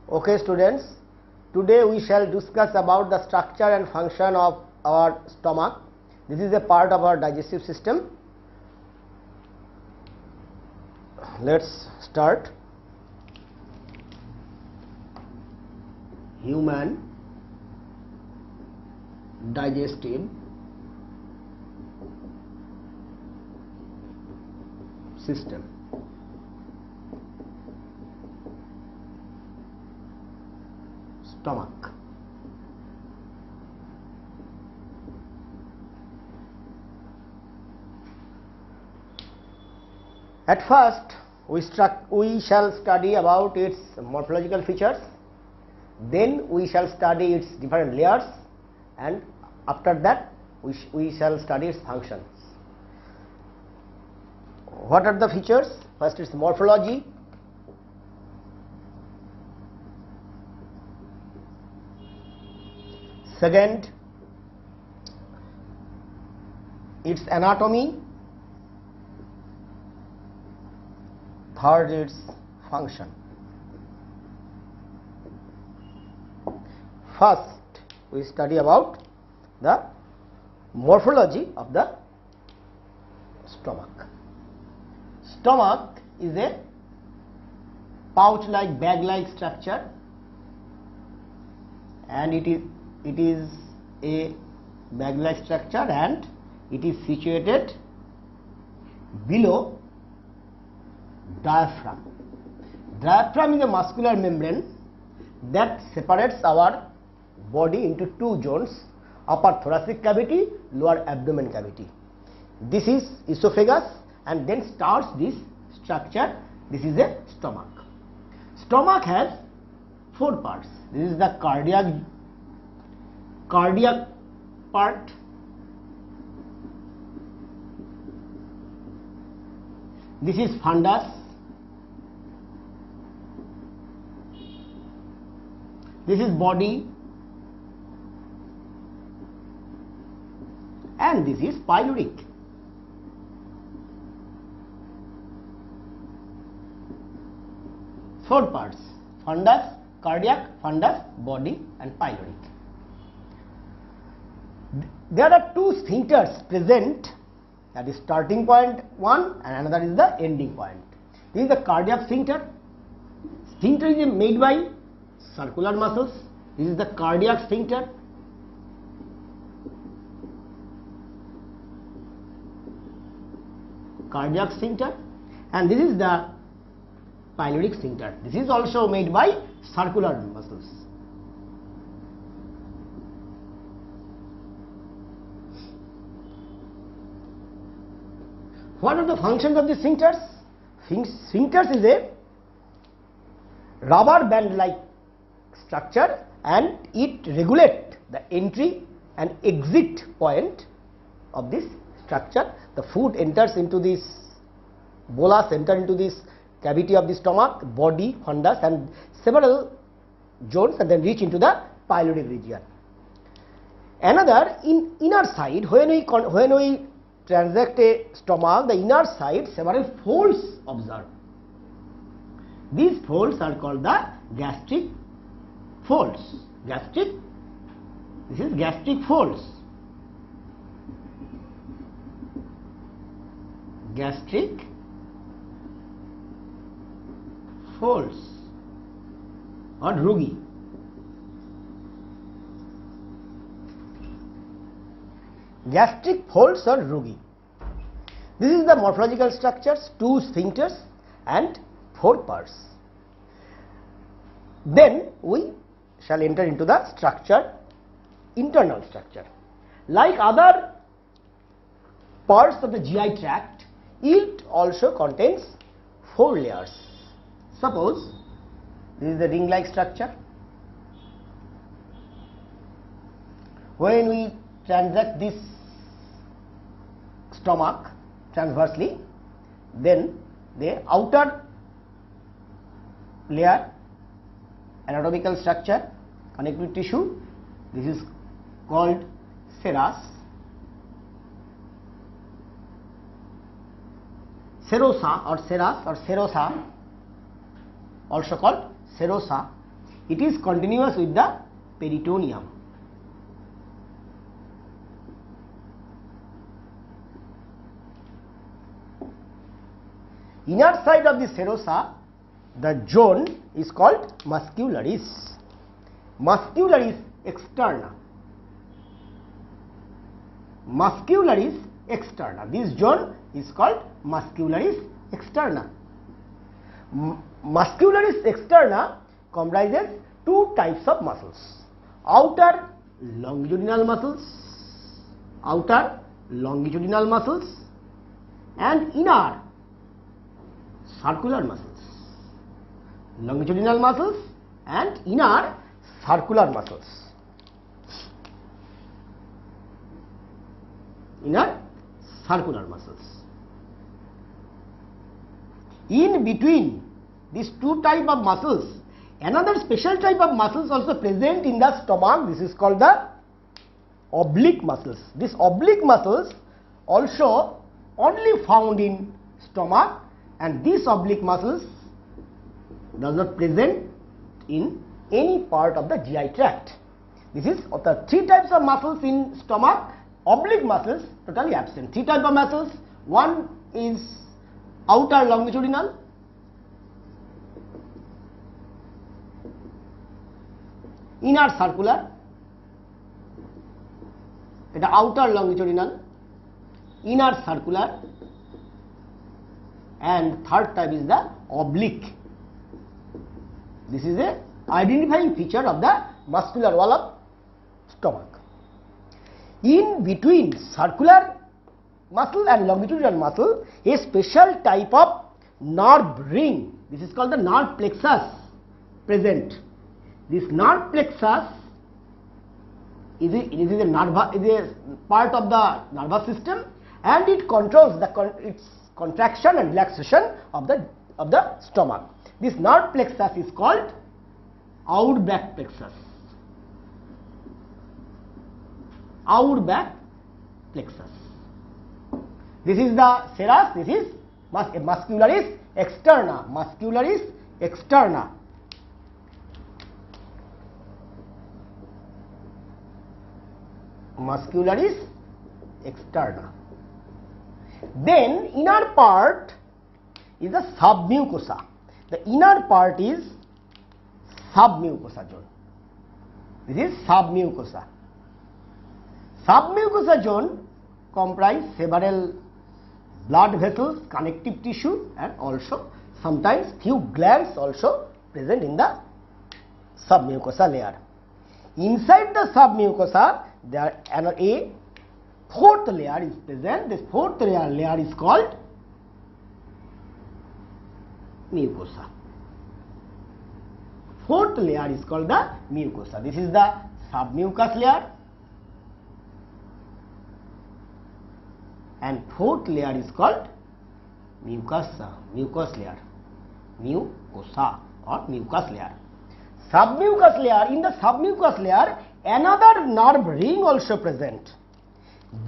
Okay students, today we shall discuss about the structure and function of our stomach. This is a part of our digestive system. Let's start. Human digestive system. Stomach. At first, we shall study about its morphological features, then we shall study its different layers, and after that we shall study its functions. What are the features? First, its morphology. Second, its anatomy. Third, its function. First, we study about the morphology of the stomach. Stomach is a pouch-like, bag-like structure, and it is a bag-like structure, and it is situated below diaphragm. Diaphragm is a muscular membrane that separates our body into two zones: upper thoracic cavity, lower abdomen cavity. This is esophagus, and then starts this structure. This is a stomach. Stomach has four parts. This is the cardiac part. This is fundus. This is body, and this is pyloric. Four parts: fundus, cardiac, fundus, body, and pyloric. There are two sphincters present, that is starting point one and another is the ending point. This is the cardiac sphincter. Sphincter is made by circular muscles. This is the cardiac sphincter. Cardiac sphincter, and this is the pyloric sphincter. This is also made by circular muscles. What are the functions of the sphincters? Sphincters is a rubber band-like structure, and it regulates the entry and exit point of this structure. The food enters into this bolus, enter into this cavity of the stomach, body, fundus, and several zones, and then reach into the pyloric region. Another, in inner side, when we transact a stomach, the inner side, several folds observed. These folds are called the gastric folds. This is gastric folds. Gastric folds or rugi. Gastric folds or rugi. This is the morphological structures: two sphincters and four parts. Then we shall enter into the structure, internal structure. Like other parts of the GI tract, it also contains four layers. Suppose this is the ring-like structure. When we transact this stomach transversely, then the outer layer, anatomical structure, connective tissue, this is called serous. Serosa or serous or serosa, also called serosa, It is continuous with the peritoneum. Inner side of the serosa, the zone is called muscularis. Muscularis externa. Muscularis externa. This zone is called muscularis externa. Muscularis externa comprises two types of muscles: outer longitudinal muscles, and inner circular muscles. Longitudinal muscles and inner circular muscles. Inner circular muscles. In between these two type of muscles, another special type of muscles also present in the stomach. This is called the oblique muscles. These oblique muscles also only found in stomach, and these oblique muscles does not present in any part of the GI tract. This is of the three types of muscles in stomach. Oblique muscles totally absent. Three types of muscles. One is outer longitudinal, inner circular, এটা outer longitudinal, inner circular, and third type is the oblique. This is a identifying feature of the muscular wall of stomach. In between circular muscle and longitudinal muscle, a special type of nerve ring, this is called the nerve plexus, present. This nerve plexus is a part of the nervous system, and it controls its contraction and relaxation of the stomach. This nerve plexus is called Auerbach plexus. Auerbach plexus. This is the serous. This is muscularis externa. Muscularis externa. Muscularis externa. Then inner part is the submucosa. The inner part is submucosa zone. This is submucosa. Submucosa zone comprise several blood vessels, connective tissue, and also sometimes few glands also present in the submucosa layer. Inside the submucosa, there a fourth layer is present. This fourth layer is called mucosa. Fourth layer is called the mucosa. This is the submucous layer, and fourth layer is called mucosa. Mucous layer, mucosa or mucous layer. Submucous layer. In the submucous layer, another nerve ring also present.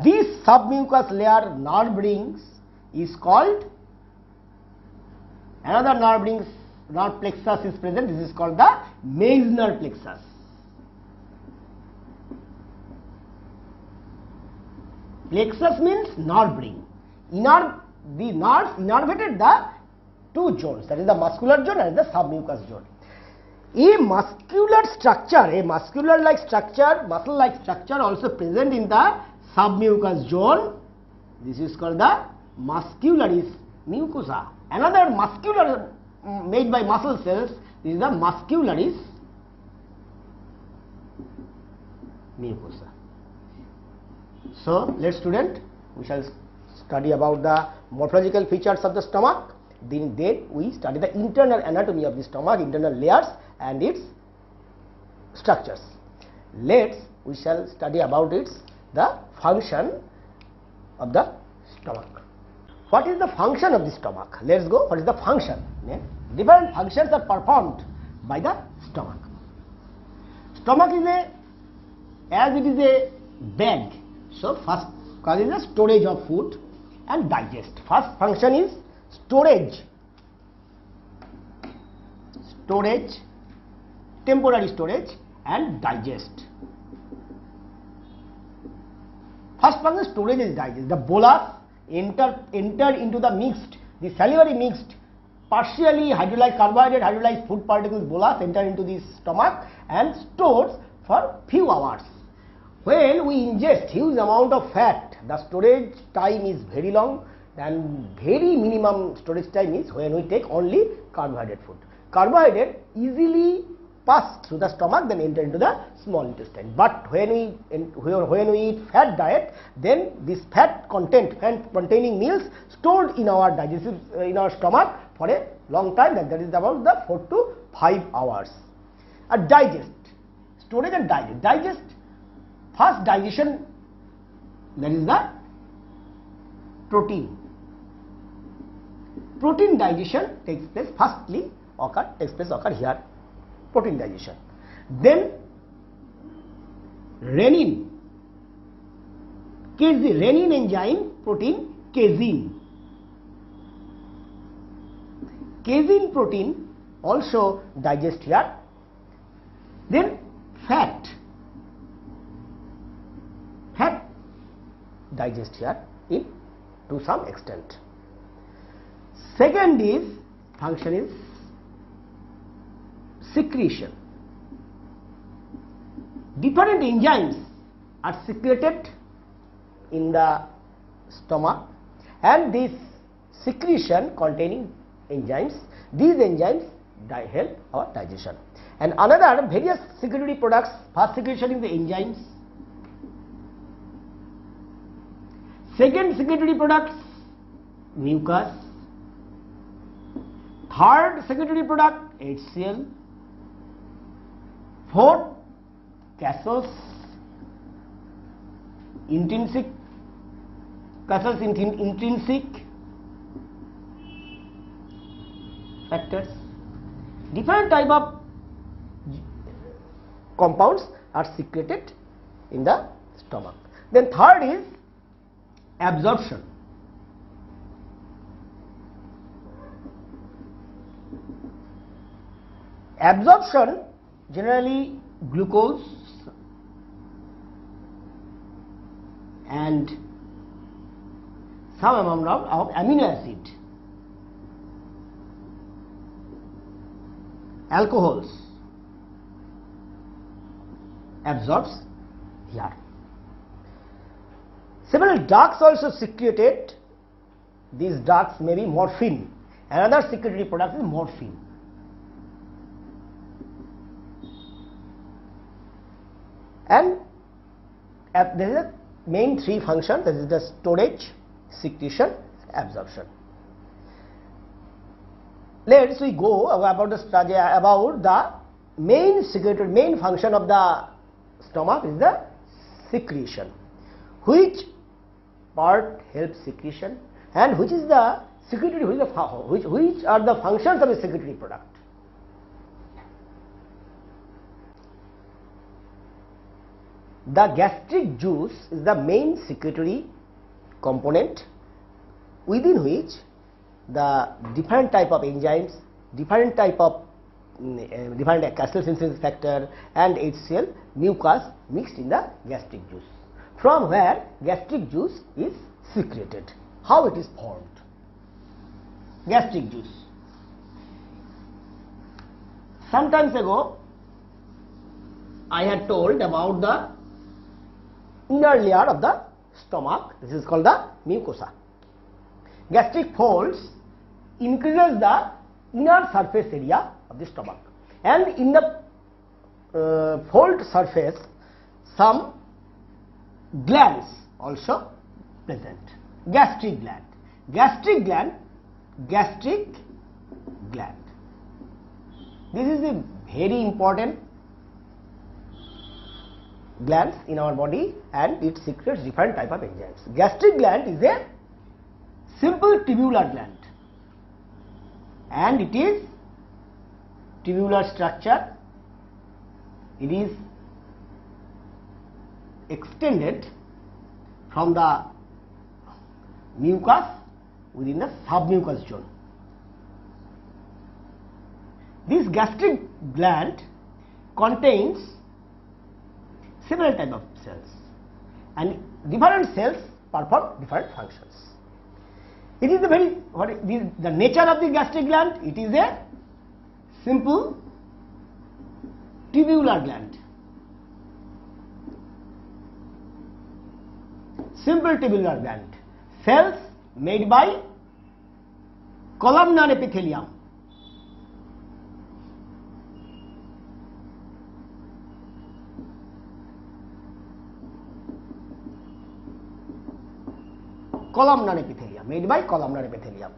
This submucous layer nerve rings is called, another nerve plexus is present. This is called the Meissner plexus. Plexus means nerve ring. The nerves innervated the two zones, that is the muscular zone and the submucous zone. A muscular structure, a muscular-like structure, muscle-like structure also present in the submucous zone. This is called the muscularis mucosa. Another muscular made by muscle cells, this is the muscularis mucosa. So, let us student, we shall study about the morphological features of the stomach. Then we study the internal anatomy of the stomach, internal layers and its structures. We shall study about the function of the stomach. What is the function of the stomach? Let us go. What is the function? Different functions are performed by the stomach. Stomach is as it is a bag. So, first cause is the storage of food and digest. First function is storage temporary storage and digest. First function, storage is digest. The bolus enter into the mixed, the salivary mixed, partially hydrolyzed carbohydrate, hydrolyzed food particles bolus enter into the stomach and stores for few hours. When we ingest huge amount of fat, the storage time is very long, and very minimum storage time is when we take only carbohydrate food. Carbohydrate easily pass through the stomach, then enter into the small intestine. But when we eat fat diet, then this fat containing meals stored in our digestive in our stomach for a long time, that is about the 4 to 5 hours. Digest, storage and digest. First digestion, that is the protein. Protein digestion takes place occur here, protein digestion. Then renin enzyme, protein casein. Casein protein also digest here. Then fat digest here to some extent. Second function is secretion. Different enzymes are secreted in the stomach, and this secretion containing enzymes, these enzymes help our digestion. And another various secretory products, first secretion is the enzymes. Second secretory products, mucus. Third secretory product, HCl. Fourth, Caseous intrinsic factors. Different type of compounds are secreted in the stomach. Then third is absorption. Absorption, generally glucose and some amount of amino acid, alcohols absorbs here. Several drugs also secreted. These drugs may be morphine. Another secretory product is morphine. And there is a main three functions, that is the storage, secretion, absorption. Let's we go about the main function of the stomach is the secretion. Which part helps secretion and which is the secretory, which are the functions of a secretory product? The gastric juice is the main secretory component, within which the different type of enzymes, different Caseous intrinsic factor and HCl, mucus mixed in the gastric juice, from where gastric juice is secreted. How it is formed? Gastric juice. Some times ago I had told about the inner layer of the stomach. This is called the mucosa. Gastric folds increases the inner surface area of the stomach, and in the fold surface some glands also present. Gastric gland. This is a very important glands in our body, and it secretes different type of enzymes. Gastric gland is a simple tubular gland, and it is tubular structure. It is extended from the mucus within the submucous zone. This gastric gland contains several type of cells, and different cells perform different functions. It is the nature of the gastric gland. It is a simple tubular gland. Simple tubular gland. Cells made by columnar epithelium. Columnar epithelium, made by columnar epithelium.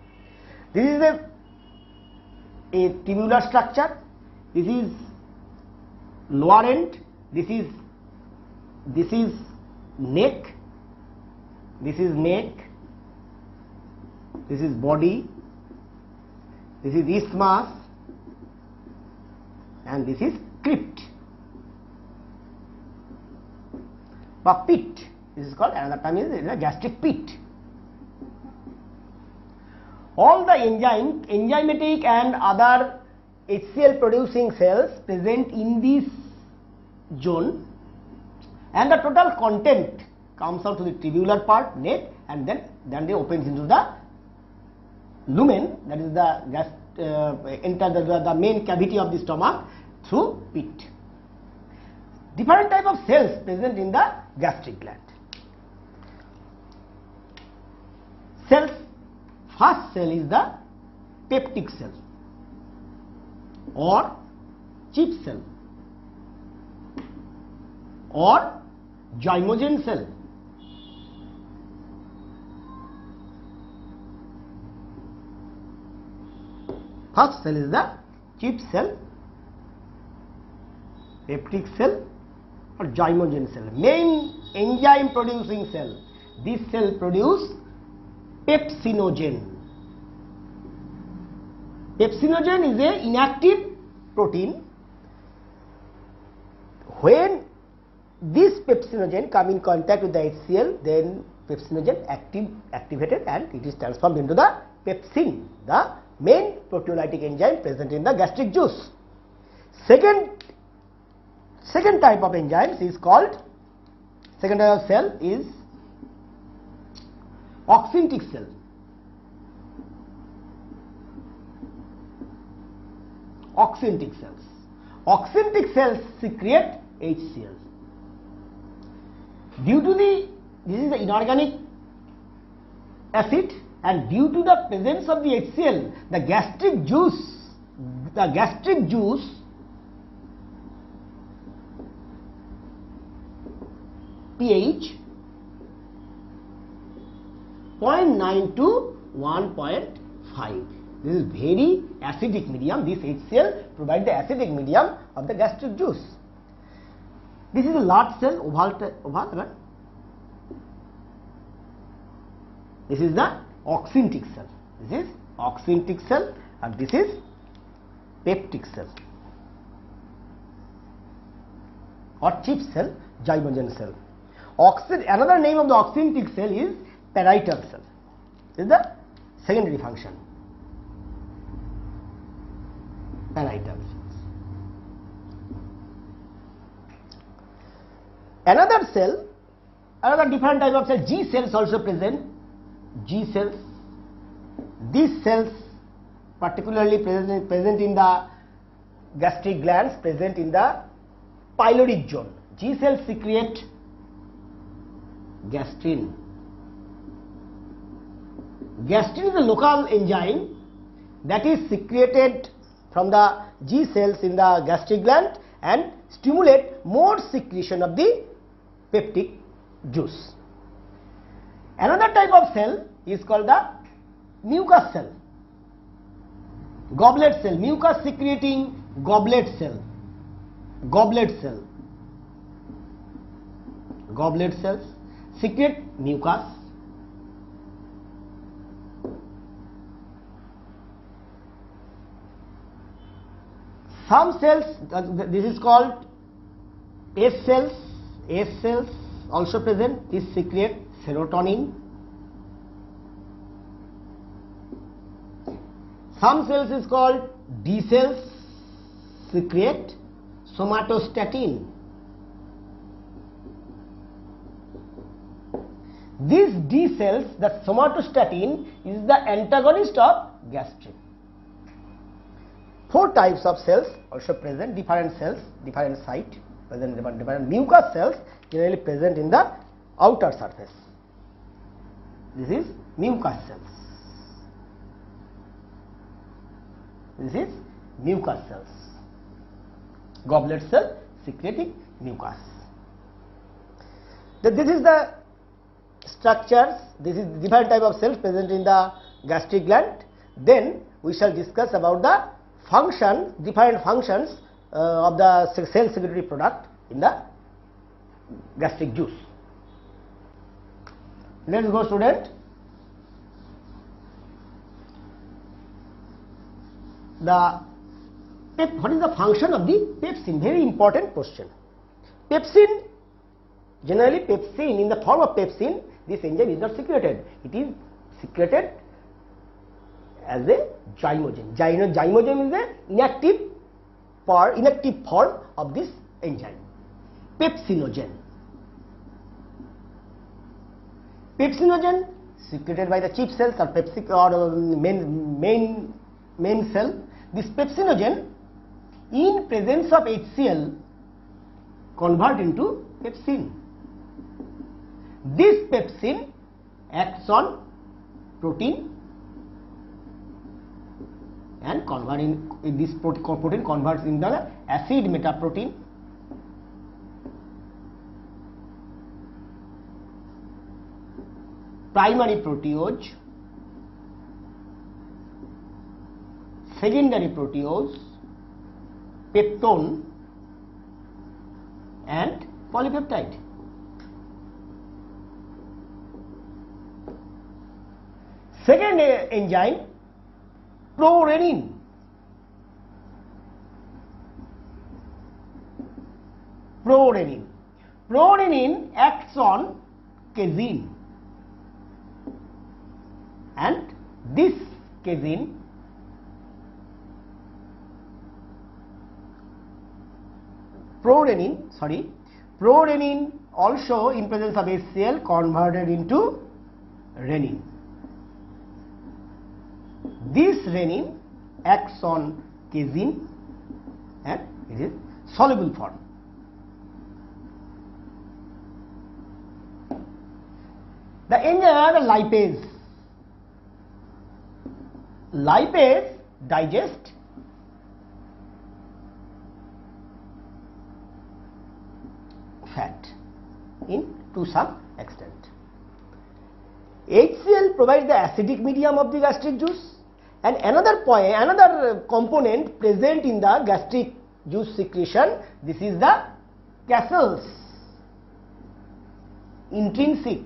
This is a tubular structure. This is lower end. This is neck. This is neck. This is body. This is isthmus, and this is crypt. Or pit. This is called, another term is a gastric pit. All the enzymatic and other HCl producing cells present in this zone, and the total content comes out to the tubular part, neck, and then they opens into the lumen, that is the enter the main cavity of the stomach through pit. Different type of cells present in the gastric gland. Cells. First cell is the peptic cell or chief cell or zymogen cell. First cell is the chief cell, peptic cell or zymogen cell. Main enzyme producing cell. This cell produces pepsinogen. Pepsinogen is an inactive protein. When this pepsinogen come in contact with the HCl, then pepsinogen activated and it is transformed into the pepsin, the main proteolytic enzyme present in the gastric juice. Second type of enzymes is called, second type of cell is oxyntic cell. Oxyntic cells. Oxyntic cells secrete HCl. Due to this is the inorganic acid, and due to the presence of the HCl, the gastric juice pH 0.9 to 1.5. This is very acidic medium. This HCl provides the acidic medium of the gastric juice. This is a large cell, oval. This is the oxyntic cell. This is oxyntic cell, and this is peptic cell or chief cell, zymogen cell. Another name of the oxyntic cell is parietal cell. This is the secondary function. Parietal cells. Another cell, another different type of cell, G cells also present. G cells. These cells particularly present in the gastric glands, present in the pyloric zone. G cells secrete gastrin. Gastrin is a local enzyme that is secreted from the G cells in the gastric gland and stimulate more secretion of the peptic juice. Another type of cell is called the mucus cell, goblet cell, mucus secreting goblet cell, goblet cells secrete mucus. Some cells, this is called S cells. S cells also present. This secrete serotonin. Some cells is called D cells, secrete somatostatin. These D cells, the somatostatin is the antagonist of gastrin. 4 types of cells also present, different cells, different site, present different mucous cells generally present in the outer surface. This is mucous cells. This is mucous cells. Goblet cell secreting mucus. This is the structures, this is different type of cells present in the gastric gland. Then we shall discuss about the function, different functions of the cell secretory product in the gastric juice. Let us go, student. What is the function of the pepsin? Very important question. Pepsin, generally pepsin, in the form of pepsin, this enzyme is not secreted. It is secreted as a zymogen. Zymogen is an inactive form of this enzyme. Pepsinogen. Pepsinogen secreted by the chief cells or pepsic or main cell. This pepsinogen, in presence of HCl, convert into pepsin. This pepsin acts on protein and this protein converts into the acid metaprotein. Primary proteose, secondary proteose, peptone and polypeptide. Second enzyme, prorenin. Prorenin acts on casein, and this casein prorenin also in presence of HCl converted into renin. This renin acts on casein and it is soluble form. The enzyme lipase. Lipase digest fat to some extent. HCl provides the acidic medium of the gastric juice, and another component present in the gastric juice secretion, this is the Cassell's intrinsic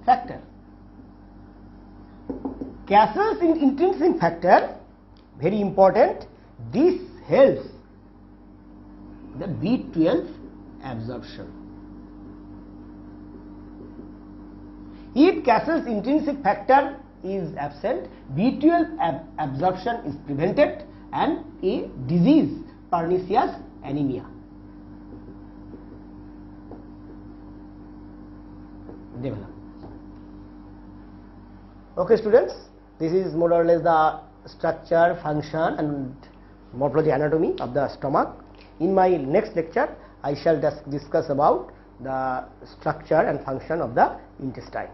factor. Cassell's intrinsic factor, very important, this helps the B12 absorption. If Cassell's intrinsic factor is absent, B12 absorption is prevented and a disease, pernicious anemia, develops. Okay, students, this is more or less the structure, function and morphology, anatomy of the stomach. In my next lecture, I shall discuss about the structure and function of the intestine.